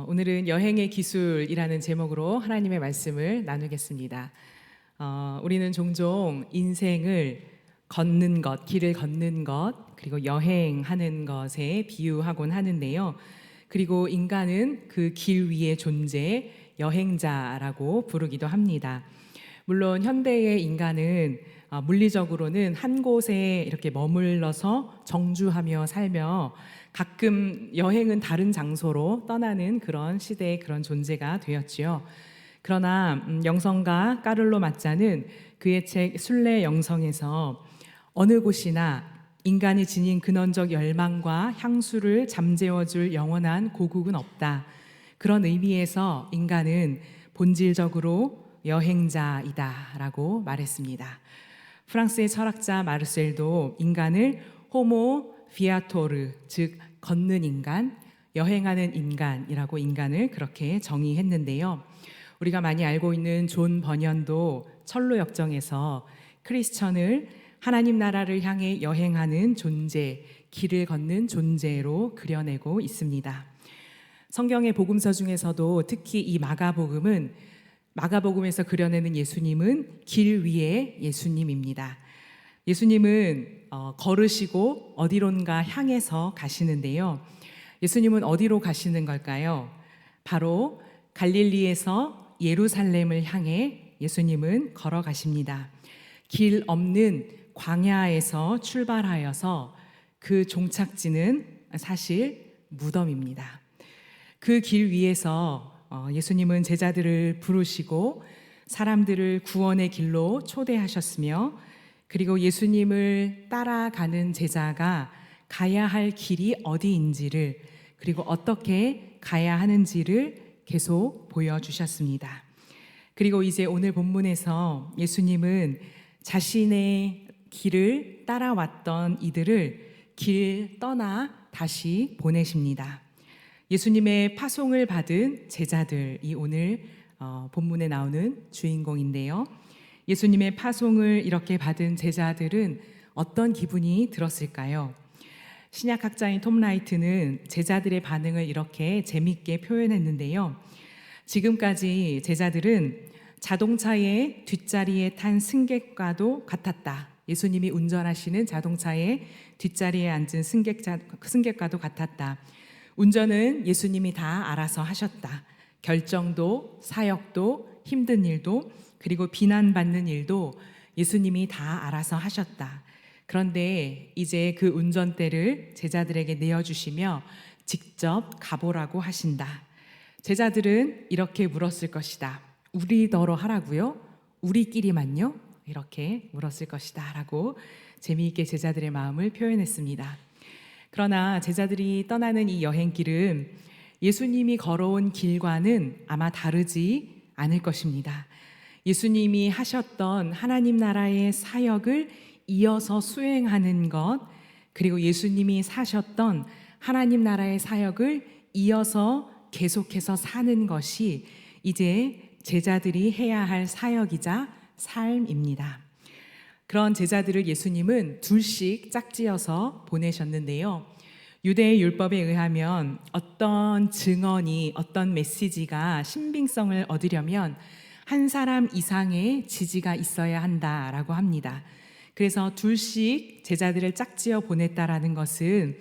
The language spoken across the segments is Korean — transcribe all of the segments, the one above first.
오늘은 여행의 기술이라는 제목으로 하나님의 말씀을 나누겠습니다. 우리는 종종 인생을 걷는 것, 길을 걷는 것, 그리고 여행하는 것에 비유하곤 하는데요. 그리고 인간은 그 길 위의 존재, 여행자라고 부르기도 합니다. 물론 현대의 인간은 물리적으로는 한 곳에 이렇게 머물러서 정주하며 살며 가끔 여행은 다른 장소로 떠나는 그런 시대의 그런 존재가 되었지요. 그러나 영성가 까를로 마짜는 그의 책 순례 영성에서 어느 곳이나 인간이 지닌 근원적 열망과 향수를 잠재워줄 영원한 고국은 없다. 그런 의미에서 인간은 본질적으로 여행자이다라고 말했습니다. 프랑스의 철학자 마르셀도 인간을 호모 비아토르, 즉 걷는 인간, 여행하는 인간이라고 인간을 그렇게 정의했는데요. 우리가 많이 알고 있는 존 버년도 철로 역정에서 크리스천을 하나님 나라를 향해 여행하는 존재, 길을 걷는 존재로 그려내고 있습니다. 성경의 복음서 중에서도 특히 이 마가복음에서 그려내는 예수님은 길 위의 예수님입니다. 예수님은 걸으시고 어디론가 향해서 가시는데요. 예수님은 어디로 가시는 걸까요? 바로 갈릴리에서 예루살렘을 향해 예수님은 걸어가십니다. 길 없는 광야에서 출발하여서 그 종착지는 사실 무덤입니다. 그 길 위에서 예수님은 제자들을 부르시고 사람들을 구원의 길로 초대하셨으며, 그리고 예수님을 따라가는 제자가 가야 할 길이 어디인지를, 그리고 어떻게 가야 하는지를 계속 보여주셨습니다. 그리고 이제 오늘 본문에서 예수님은 자신의 길을 따라왔던 이들을 길 떠나 다시 보내십니다. 예수님의 파송을 받은 제자들이 오늘 본문에 나오는 주인공인데요. 예수님의 파송을 이렇게 받은 제자들은 어떤 기분이 들었을까요? 신약학자인 톰 라이트는 제자들의 반응을 이렇게 재밌게 표현했는데요. 지금까지 제자들은 자동차의 뒷자리에 탄 승객과도 같았다. 예수님이 운전하시는 자동차의 뒷자리에 앉은 승객과도 같았다. 운전은 예수님이 다 알아서 하셨다. 결정도, 사역도, 힘든 일도, 그리고 비난받는 일도 예수님이 다 알아서 하셨다. 그런데 이제 그 운전대를 제자들에게 내어주시며 직접 가보라고 하신다. 제자들은 이렇게 물었을 것이다. 우리더러 하라고요? 우리끼리만요? 이렇게 물었을 것이다 라고 재미있게 제자들의 마음을 표현했습니다. 그러나 제자들이 떠나는 이 여행길은 예수님이 걸어온 길과는 아마 다르지 않을 것입니다. 예수님이 하셨던 하나님 나라의 사역을 이어서 수행하는 것, 그리고 예수님이 사셨던 하나님 나라의 사역을 이어서 계속해서 사는 것이 이제 제자들이 해야 할 사역이자 삶입니다. 그런 제자들을 예수님은 둘씩 짝지어서 보내셨는데요. 유대의 율법에 의하면 어떤 증언이, 어떤 메시지가 신빙성을 얻으려면 한 사람 이상의 지지가 있어야 한다라고 합니다. 그래서 둘씩 제자들을 짝지어 보냈다라는 것은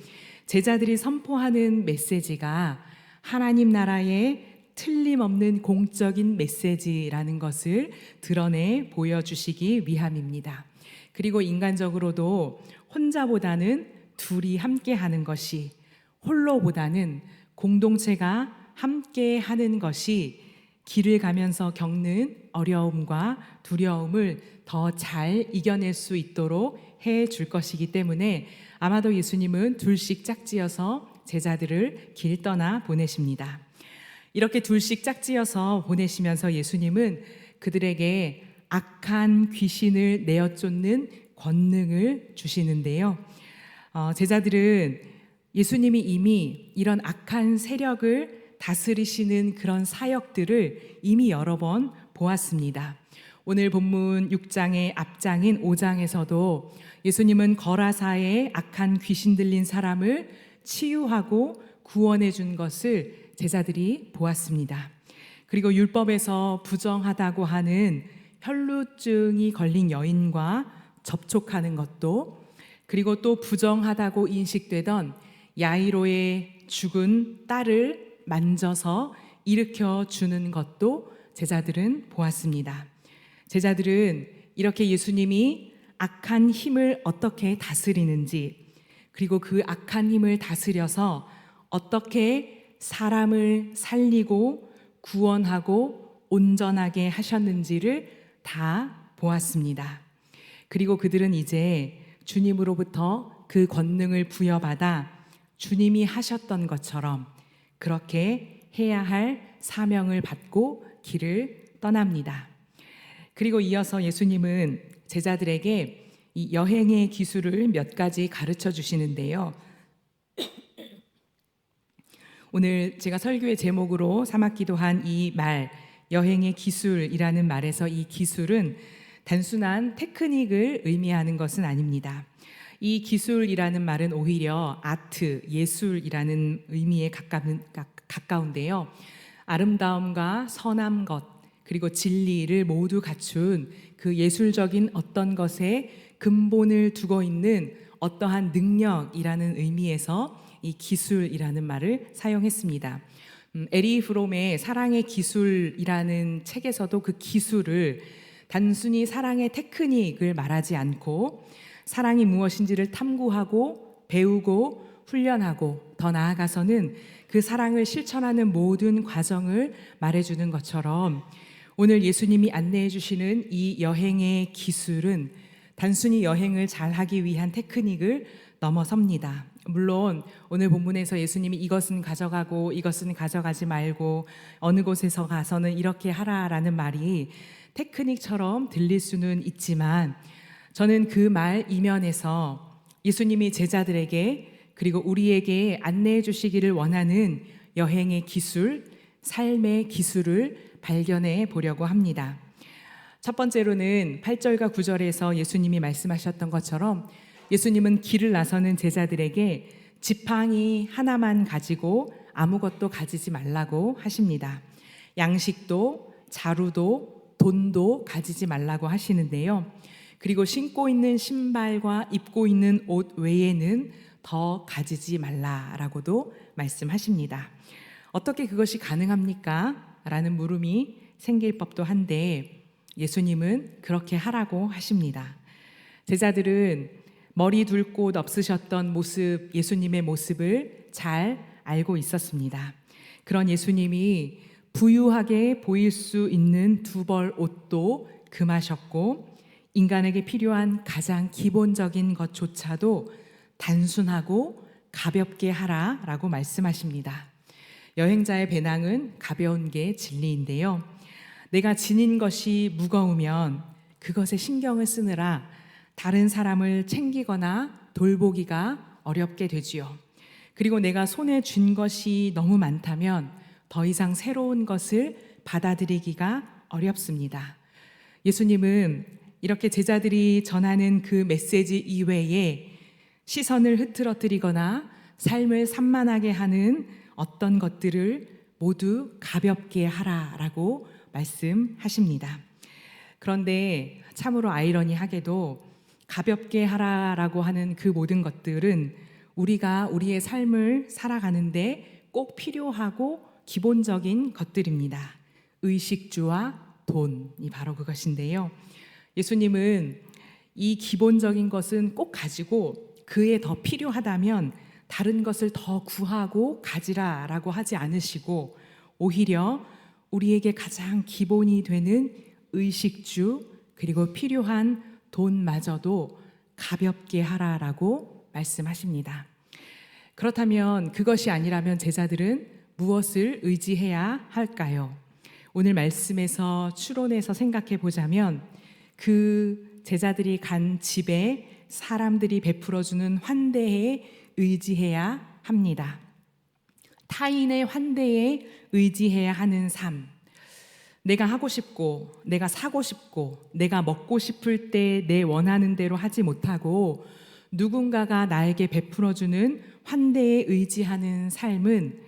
제자들이 선포하는 메시지가 하나님 나라의 틀림없는 공적인 메시지라는 것을 드러내 보여주시기 위함입니다. 그리고 인간적으로도 혼자보다는 둘이 함께 하는 것이, 홀로보다는 공동체가 함께 하는 것이 길을 가면서 겪는 어려움과 두려움을 더 잘 이겨낼 수 있도록 해 줄 것이기 때문에 아마도 예수님은 둘씩 짝지어서 제자들을 길 떠나 보내십니다. 이렇게 둘씩 짝지어서 보내시면서 예수님은 그들에게 악한 귀신을 내어쫓는 권능을 주시는데요. 제자들은 예수님이 이미 이런 악한 세력을 다스리시는 그런 사역들을 이미 여러 번 보았습니다. 오늘 본문 6장의 앞장인 5장에서도 예수님은 거라사의 악한 귀신 들린 사람을 치유하고 구원해 준 것을 제자들이 보았습니다. 그리고 율법에서 부정하다고 하는 혈루증이 걸린 여인과 접촉하는 것도, 그리고 또 부정하다고 인식되던 야이로의 죽은 딸을 만져서 일으켜 주는 것도 제자들은 보았습니다. 제자들은 이렇게 예수님이 악한 힘을 어떻게 다스리는지, 그리고 그 악한 힘을 다스려서 어떻게 사람을 살리고 구원하고 온전하게 하셨는지를 다 보았습니다. 그리고 그들은 이제 주님으로부터 그 권능을 부여받아 주님이 하셨던 것처럼 그렇게 해야 할 사명을 받고 길을 떠납니다. 그리고 이어서 예수님은 제자들에게 이 여행의 기술을 몇 가지 가르쳐 주시는데요. 오늘 제가 설교의 제목으로 삼았기도 한 이 말, 여행의 기술이라는 말에서 이 기술은 단순한 테크닉을 의미하는 것은 아닙니다. 이 기술이라는 말은 오히려 아트, 예술이라는 의미에 가까운데요. 아름다움과 선한 것, 그리고 진리를 모두 갖춘 그 예술적인 어떤 것에 근본을 두고 있는 어떠한 능력이라는 의미에서 이 기술이라는 말을 사용했습니다. 에리 프롬의 사랑의 기술이라는 책에서도 그 기술을 단순히 사랑의 테크닉을 말하지 않고 사랑이 무엇인지를 탐구하고 배우고 훈련하고 더 나아가서는 그 사랑을 실천하는 모든 과정을 말해주는 것처럼 오늘 예수님이 안내해 주시는 이 여행의 기술은 단순히 여행을 잘하기 위한 테크닉을 넘어섭니다. 물론 오늘 본문에서 예수님이 이것은 가져가고 이것은 가져가지 말고 어느 곳에서 가서는 이렇게 하라라는 말이 테크닉처럼 들릴 수는 있지만 저는 그 말 이면에서 예수님이 제자들에게 그리고 우리에게 안내해 주시기를 원하는 여행의 기술, 삶의 기술을 발견해 보려고 합니다. 첫 번째로는 8절과 9절에서 예수님이 말씀하셨던 것처럼 예수님은 길을 나서는 제자들에게 지팡이 하나만 가지고 아무것도 가지지 말라고 하십니다. 양식도 자루도 돈도 가지지 말라고 하시는데요. 그리고 신고 있는 신발과 입고 있는 옷 외에는 더 가지지 말라라고도 말씀하십니다. 어떻게 그것이 가능합니까? 라는 물음이 생길 법도 한데 예수님은 그렇게 하라고 하십니다. 제자들은 머리 둘 곳 없으셨던 모습, 예수님의 모습을 잘 알고 있었습니다. 그런 예수님이 부유하게 보일 수 있는 두 벌 옷도 금하셨고 인간에게 필요한 가장 기본적인 것조차도 단순하고 가볍게 하라라고 말씀하십니다. 여행자의 배낭은 가벼운 게 진리인데요. 내가 지닌 것이 무거우면 그것에 신경을 쓰느라 다른 사람을 챙기거나 돌보기가 어렵게 되지요. 그리고 내가 손에 쥔 것이 너무 많다면 더 이상 새로운 것을 받아들이기가 어렵습니다. 예수님은 이렇게 제자들이 전하는 그 메시지 이외에 시선을 흐트러뜨리거나 삶을 산만하게 하는 어떤 것들을 모두 가볍게 하라라고 말씀하십니다. 그런데 참으로 아이러니하게도 가볍게 하라라고 하는 그 모든 것들은 우리가 우리의 삶을 살아가는데 꼭 필요하고 기본적인 것들입니다. 의식주와 돈이 바로 그것인데요. 예수님은 이 기본적인 것은 꼭 가지고 그에 더 필요하다면 다른 것을 더 구하고 가지라라고 하지 않으시고 오히려 우리에게 가장 기본이 되는 의식주 그리고 필요한 돈마저도 가볍게 하라라고 말씀하십니다. 그렇다면 그것이 아니라면 제자들은 무엇을 의지해야 할까요? 오늘 말씀에서 추론해서 생각해 보자면 그 제자들이 간 집에 사람들이 베풀어주는 환대에 의지해야 합니다. 타인의 환대에 의지해야 하는 삶. 내가 하고 싶고, 내가 사고 싶고, 내가 먹고 싶을 때 내 원하는 대로 하지 못하고 누군가가 나에게 베풀어주는 환대에 의지하는 삶은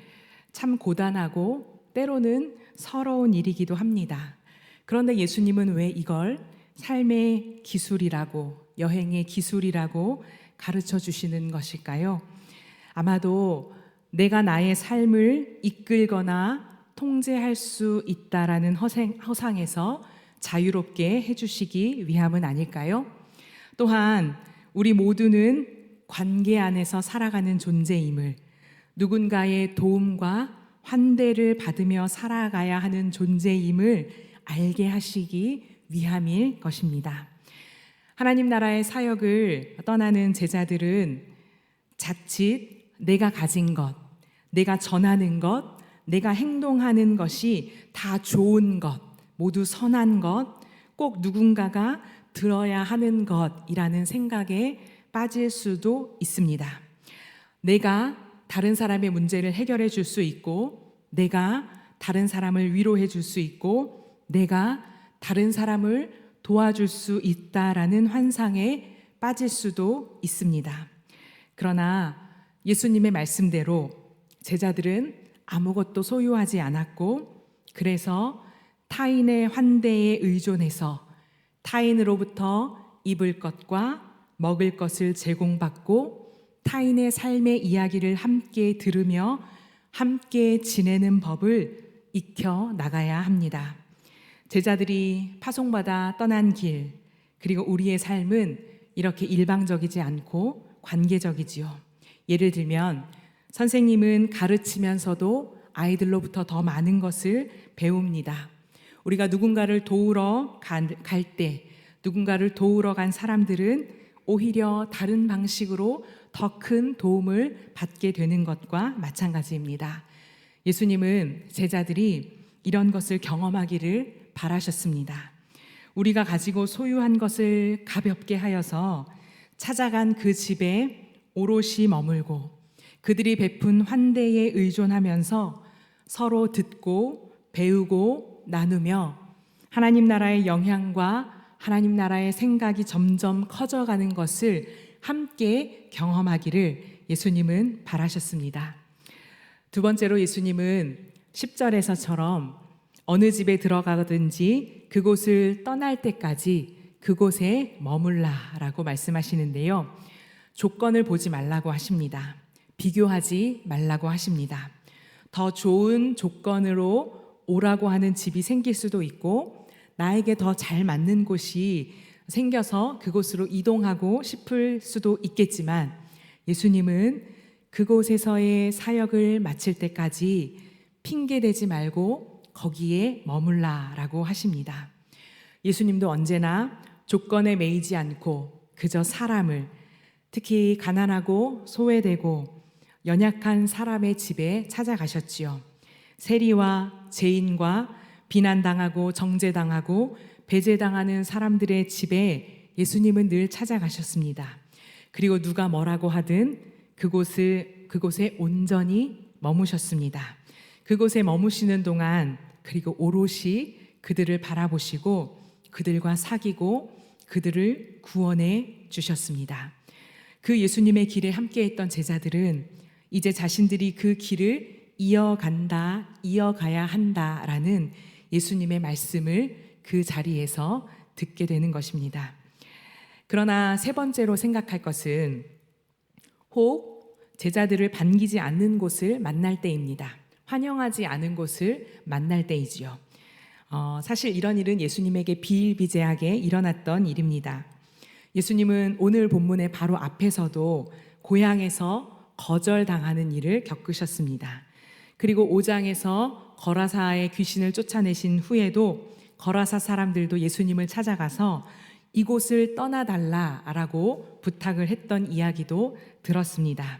참 고단하고 때로는 서러운 일이기도 합니다. 그런데 예수님은 왜 이걸 삶의 기술이라고, 여행의 기술이라고 가르쳐 주시는 것일까요? 아마도 내가 나의 삶을 이끌거나 통제할 수 있다라는 허상에서 자유롭게 해주시기 위함은 아닐까요? 또한 우리 모두는 관계 안에서 살아가는 존재임을, 누군가의 도움과 환대를 받으며 살아가야 하는 존재임을 알게 하시기 위함일 것입니다. 하나님 나라의 사역을 떠나는 제자들은 자칫 내가 가진 것, 내가 전하는 것, 내가 행동하는 것이 다 좋은 것, 모두 선한 것, 꼭 누군가가 들어야 하는 것이라는 생각에 빠질 수도 있습니다. 내가 다른 사람의 문제를 해결해 줄 수 있고, 내가 다른 사람을 위로해 줄 수 있고, 내가 다른 사람을 도와줄 수 있다라는 환상에 빠질 수도 있습니다. 그러나 예수님의 말씀대로 제자들은 아무것도 소유하지 않았고, 그래서 타인의 환대에 의존해서 타인으로부터 입을 것과 먹을 것을 제공받고 타인의 삶의 이야기를 함께 들으며 함께 지내는 법을 익혀 나가야 합니다. 제자들이 파송받아 떠난 길, 그리고 우리의 삶은 이렇게 일방적이지 않고 관계적이지요. 예를 들면 선생님은 가르치면서도 아이들로부터 더 많은 것을 배웁니다. 우리가 누군가를 도우러 갈 때, 누군가를 도우러 간 사람들은 오히려 다른 방식으로 더 큰 도움을 받게 되는 것과 마찬가지입니다. 예수님은 제자들이 이런 것을 경험하기를 바라셨습니다. 우리가 가지고 소유한 것을 가볍게 하여서 찾아간 그 집에 오롯이 머물고 그들이 베푼 환대에 의존하면서 서로 듣고 배우고 나누며 하나님 나라의 영향과 하나님 나라의 생각이 점점 커져가는 것을 함께 경험하기를 예수님은 바라셨습니다. 두 번째로 예수님은 10절에서처럼 어느 집에 들어가든지 그곳을 떠날 때까지 그곳에 머물라라고 말씀하시는데요. 조건을 보지 말라고 하십니다. 비교하지 말라고 하십니다. 더 좋은 조건으로 오라고 하는 집이 생길 수도 있고 나에게 더 잘 맞는 곳이 생겨서 그곳으로 이동하고 싶을 수도 있겠지만 예수님은 그곳에서의 사역을 마칠 때까지 핑계대지 말고 거기에 머물라라고 하십니다. 예수님도 언제나 조건에 매이지 않고 그저 사람을, 특히 가난하고 소외되고 연약한 사람의 집에 찾아가셨지요. 세리와 죄인과 비난당하고 정죄당하고 배제당하는 사람들의 집에 예수님은 늘 찾아가셨습니다. 그리고 누가 뭐라고 하든 그곳에 온전히 머무셨습니다. 그곳에 머무시는 동안 그리고 오롯이 그들을 바라보시고 그들과 사귀고 그들을 구원해 주셨습니다. 그 예수님의 길에 함께했던 제자들은 이제 자신들이 그 길을 이어가야 한다라는 예수님의 말씀을 그 자리에서 듣게 되는 것입니다. 그러나 세 번째로 생각할 것은 혹 제자들을 반기지 않는 곳을 만날 때입니다. 환영하지 않은 곳을 만날 때이지요. 사실 이런 일은 예수님에게 비일비재하게 일어났던 일입니다. 예수님은 오늘 본문의 바로 앞에서도 고향에서 거절당하는 일을 겪으셨습니다. 그리고 5장에서 거라사의 귀신을 쫓아내신 후에도 거라사 사람들도 예수님을 찾아가서 이곳을 떠나달라라고 부탁을 했던 이야기도 들었습니다.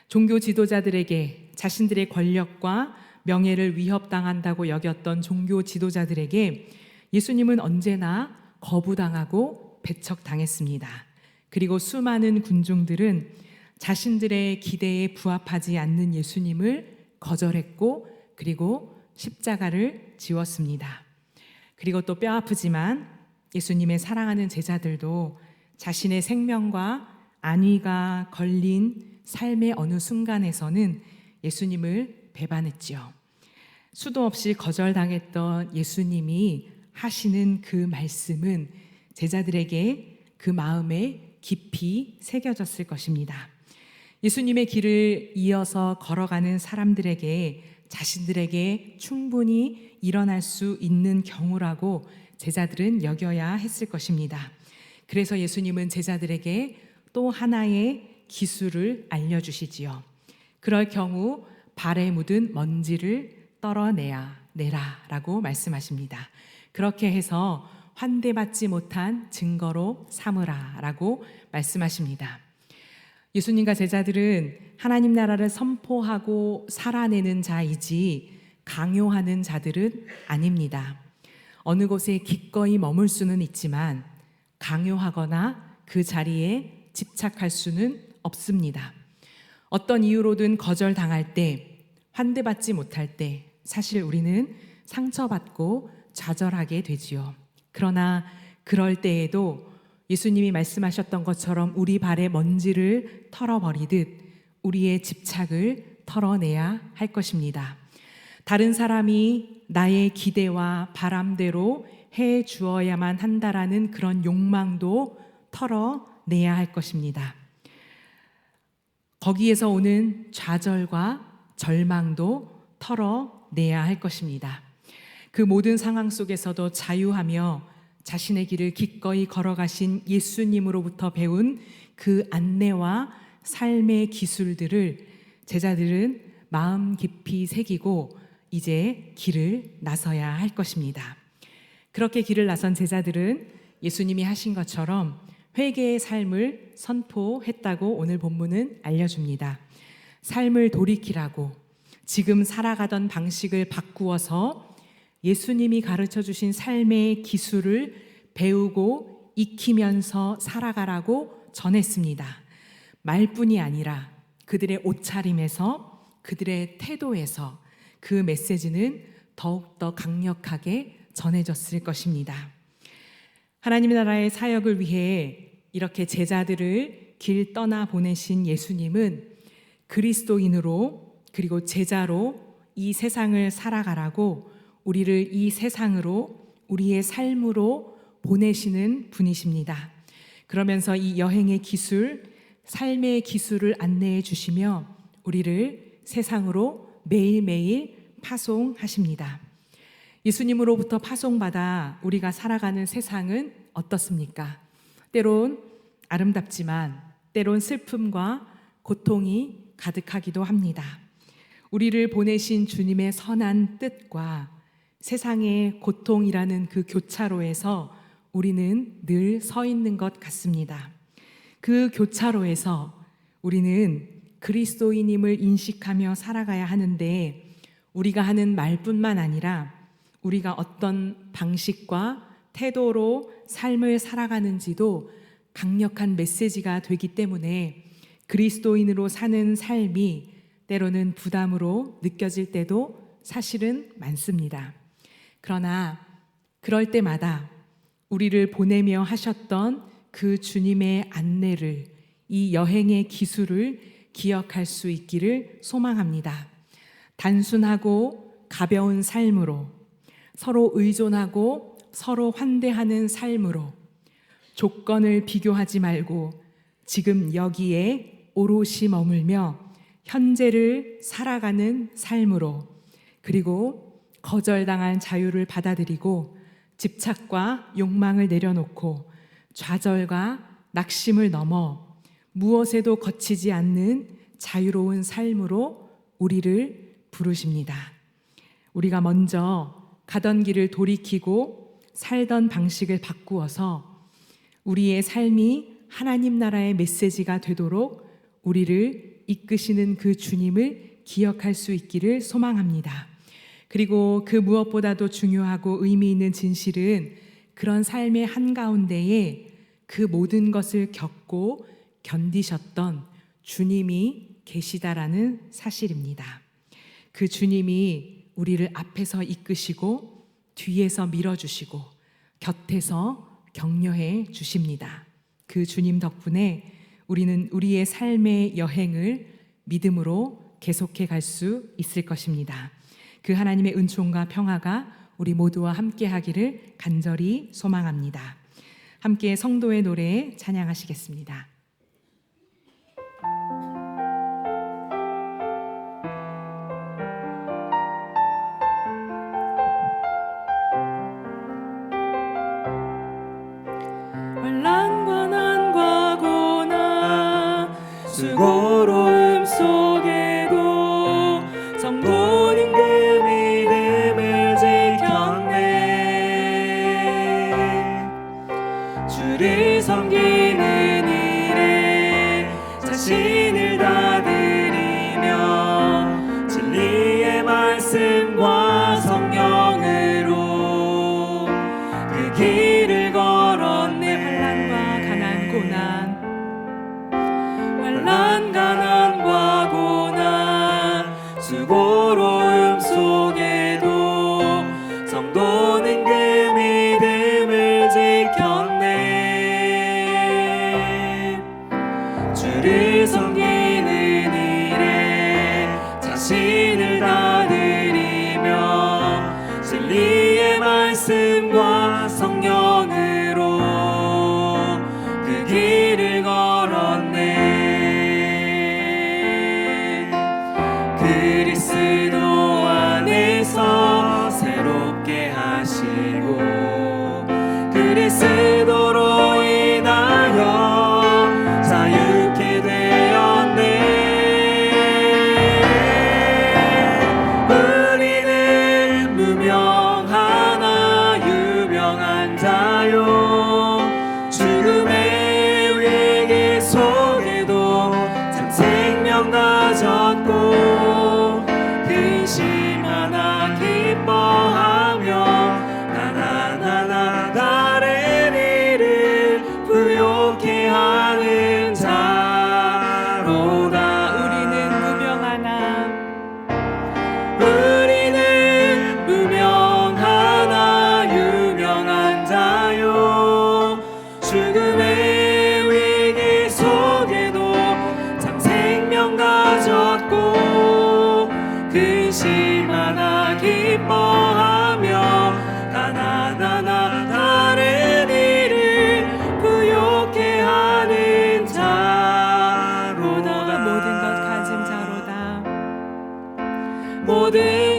종교 지도자들에게 자신들의 권력과 명예를 위협당한다고 여겼던 종교 지도자들에게 예수님은 언제나 거부당하고 배척당했습니다. 그리고 수많은 군중들은 자신들의 기대에 부합하지 않는 예수님을 거절했고 그리고 십자가를 지웠습니다. 그리고 또 뼈아프지만 예수님의 사랑하는 제자들도 자신의 생명과 안위가 걸린 삶의 어느 순간에서는 예수님을 배반했지요. 수도 없이 거절당했던 예수님이 하시는 그 말씀은 제자들에게 그 마음에 깊이 새겨졌을 것입니다. 예수님의 길을 이어서 걸어가는 사람들에게 자신들에게 충분히 일어날 수 있는 경우라고 제자들은 여겨야 했을 것입니다. 그래서 예수님은 제자들에게 또 하나의 기술을 알려주시지요. 그럴 경우 발에 묻은 먼지를 떨어내라라고 말씀하십니다. 그렇게 해서 환대받지 못한 증거로 삼으라라고 말씀하십니다. 예수님과 제자들은 하나님 나라를 선포하고 살아내는 자이지 강요하는 자들은 아닙니다. 어느 곳에 기꺼이 머물 수는 있지만 강요하거나 그 자리에 집착할 수는 없습니다. 어떤 이유로든 거절당할 때, 환대받지 못할 때 사실 우리는 상처받고 좌절하게 되지요. 그러나 그럴 때에도 예수님이 말씀하셨던 것처럼 우리 발에 먼지를 털어버리듯 우리의 집착을 털어내야 할 것입니다. 다른 사람이 나의 기대와 바람대로 해 주어야만 한다라는 그런 욕망도 털어내야 할 것입니다. 거기에서 오는 좌절과 절망도 털어내야 할 것입니다. 그 모든 상황 속에서도 자유하며 자신의 길을 기꺼이 걸어가신 예수님으로부터 배운 그 안내와 삶의 기술들을 제자들은 마음 깊이 새기고 이제 길을 나서야 할 것입니다. 그렇게 길을 나선 제자들은 예수님이 하신 것처럼 회개의 삶을 선포했다고 오늘 본문은 알려줍니다. 삶을 돌이키라고, 지금 살아가던 방식을 바꾸어서 예수님이 가르쳐 주신 삶의 기술을 배우고 익히면서 살아가라고 전했습니다. 말뿐이 아니라 그들의 옷차림에서, 그들의 태도에서 그 메시지는 더욱더 강력하게 전해졌을 것입니다. 하나님의 나라의 사역을 위해 이렇게 제자들을 길 떠나 보내신 예수님은 그리스도인으로 그리고 제자로 이 세상을 살아가라고 우리를 이 세상으로 우리의 삶으로 보내시는 분이십니다. 그러면서 이 여행의 기술, 삶의 기술을 안내해 주시며 우리를 세상으로 매일매일 파송하십니다. 예수님으로부터 파송받아 우리가 살아가는 세상은 어떻습니까? 때론 아름답지만 때론 슬픔과 고통이 가득하기도 합니다. 우리를 보내신 주님의 선한 뜻과 세상의 고통이라는 그 교차로에서 우리는 늘 서 있는 것 같습니다. 그 교차로에서 우리는 그리스도인임을 인식하며 살아가야 하는데 우리가 하는 말뿐만 아니라 우리가 어떤 방식과 태도로 삶을 살아가는지도 강력한 메시지가 되기 때문에 그리스도인으로 사는 삶이 때로는 부담으로 느껴질 때도 사실은 많습니다. 그러나 그럴 때마다 우리를 보내며 하셨던 그 주님의 안내를, 이 여행의 기술을 기억할 수 있기를 소망합니다. 단순하고 가벼운 삶으로, 서로 의존하고 서로 환대하는 삶으로, 조건을 비교하지 말고 지금 여기에 오롯이 머물며 현재를 살아가는 삶으로, 그리고 거절당한 자유를 받아들이고 집착과 욕망을 내려놓고 좌절과 낙심을 넘어 무엇에도 거치지 않는 자유로운 삶으로 우리를 부르십니다. 우리가 먼저 가던 길을 돌이키고 살던 방식을 바꾸어서 우리의 삶이 하나님 나라의 메시지가 되도록 우리를 이끄시는 그 주님을 기억할 수 있기를 소망합니다. 그리고 그 무엇보다도 중요하고 의미 있는 진실은 그런 삶의 한가운데에 그 모든 것을 겪고 견디셨던 주님이 계시다라는 사실입니다. 그 주님이 우리를 앞에서 이끄시고 뒤에서 밀어주시고 곁에서 격려해 주십니다. 그 주님 덕분에 우리는 우리의 삶의 여행을 믿음으로 계속해 갈 수 있을 것입니다. 그 하나님의 은총과 평화가 우리 모두와 함께 하기를 간절히 소망합니다. 함께 성도의 노래에 찬양하시겠습니다. 환난과 난과 고난 수고로움 속에도 성도는 그 믿음을 지켰네. 주를 섬기는 일에 자신을 다 드리며 진리의 말씀과 성령으로 그 길을 걸었네. 환난 가난과 고난 수고로움 속에도 성도는 그 믿음을 지켰네. 주를 섬기는 일에 자신을 다 드리며 진리의 말씀과 성령으로 그 길을 걸었네. 그리스도 안에서 새롭게 하시고 그리스도로 인하여 자유케 되었네. 우리는 무명하나 유명한 자요 죽음의 위기 속에도 참 생명 가졌고 근심하나 기뻐하며 하나하나 다른 일을 부욕해 하는 자로다. 우리는 무명하나 유명한 자요 죽음의 위기 속에도 참 생명 가졌고 근심하나 기뻐하며 하나하나 다른 일을 부욕해 하는 자로다. 모든 것 가진 자로다. 모든